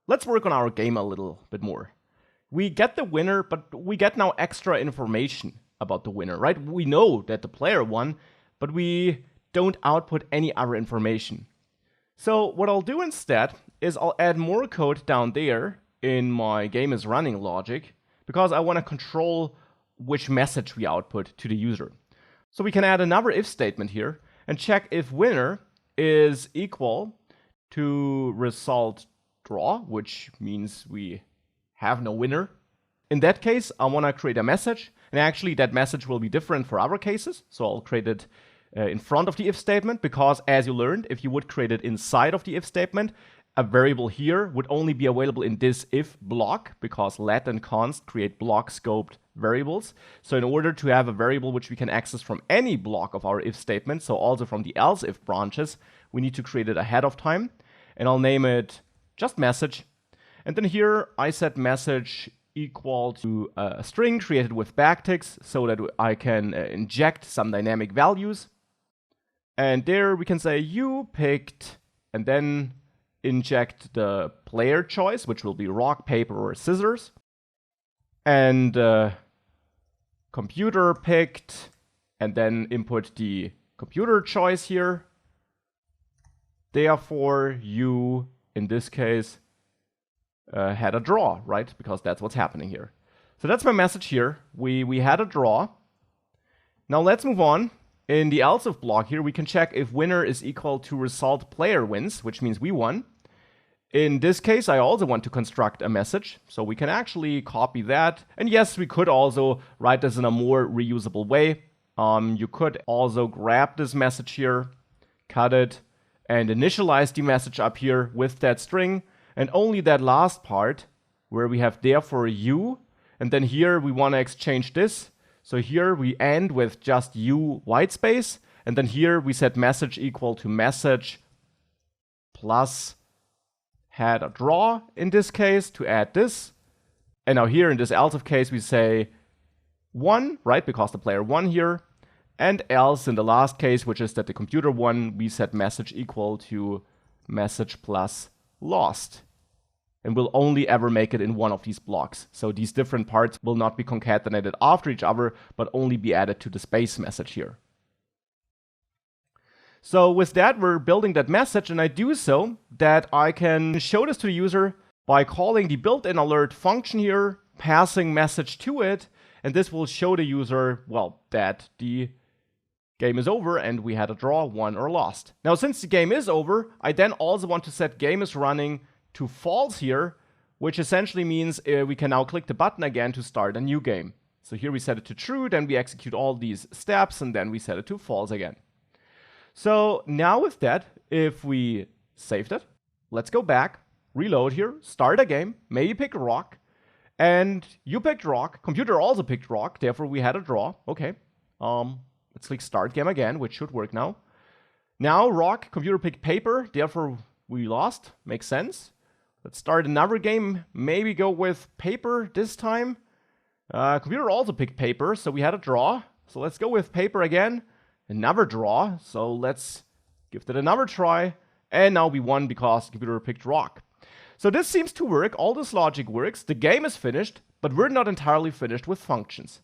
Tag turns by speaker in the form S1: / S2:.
S1: Let's work on our game a little bit more. We get the winner, but we get now extra information about the winner, right? We know that the player won, but we don't output any other information. So what I'll do instead is I'll add more code down there in my game is running logic, because I want to control which message we output to the user. So we can add another if statement here and check if winner is equal to result draw, which means we have no winner. In that case, I want to create a message, and actually that message will be different for other cases. So I'll create it in front of the if statement, because as you learned, if you would create it inside of the if statement, a variable here would only be available in this if block, because let and const create block scoped variables. So in order to have a variable which we can access from any block of our if statement, so also from the else if branches, we need to create it ahead of time. And I'll name it just message. And then here I set message equal to a string created with backticks so that I can inject some dynamic values. And there we can say you picked, and then inject the player choice, which will be rock, paper, or scissors. And computer picked, and then input the computer choice here. Therefore, you, in this case, had a draw, right? Because that's what's happening here. So that's my message here. We had a draw. Now let's move on. In the else if block here, we can check if winner is equal to result player wins, which means we won. In this case, I also want to construct a message, so we can actually copy that. And yes, we could also write this in a more reusable way. You could also grab this message here, cut it, and initialize the message up here with that string. And only that last part, where we have therefore you, and then here we want to exchange this. So here we end with just you white space, and then here we set message equal to message plus had a draw in this case to add this. And now here in this else if case we say won, right, because the player won here. And else in the last case, which is that the computer won, we set message equal to message plus lost. And we'll only ever make it in one of these blocks. So these different parts will not be concatenated after each other, but only be added to the space message here. So with that, we're building that message, and I do so that I can show this to the user by calling the built-in alert function here, passing message to it, and this will show the user, well, that the game is over and we had a draw, won or lost. Now, since the game is over, I then also want to set game is running to false here, which essentially means we can now click the button again to start a new game. So here we set it to true, then we execute all these steps, and then we set it to false again. So now with that, if we saved it, let's go back, reload here, start a game, maybe pick rock, and you picked rock, computer also picked rock, therefore we had a draw. Okay, let's click start game again, which should work now. Now rock, computer picked paper, therefore we lost, makes sense. Let's start another game, maybe go with paper this time. Computer also picked paper, so we had a draw. So let's go with paper again. Another draw, so let's give that another try. And now we won because the computer picked rock. So this seems to work, all this logic works, the game is finished, but we're not entirely finished with functions.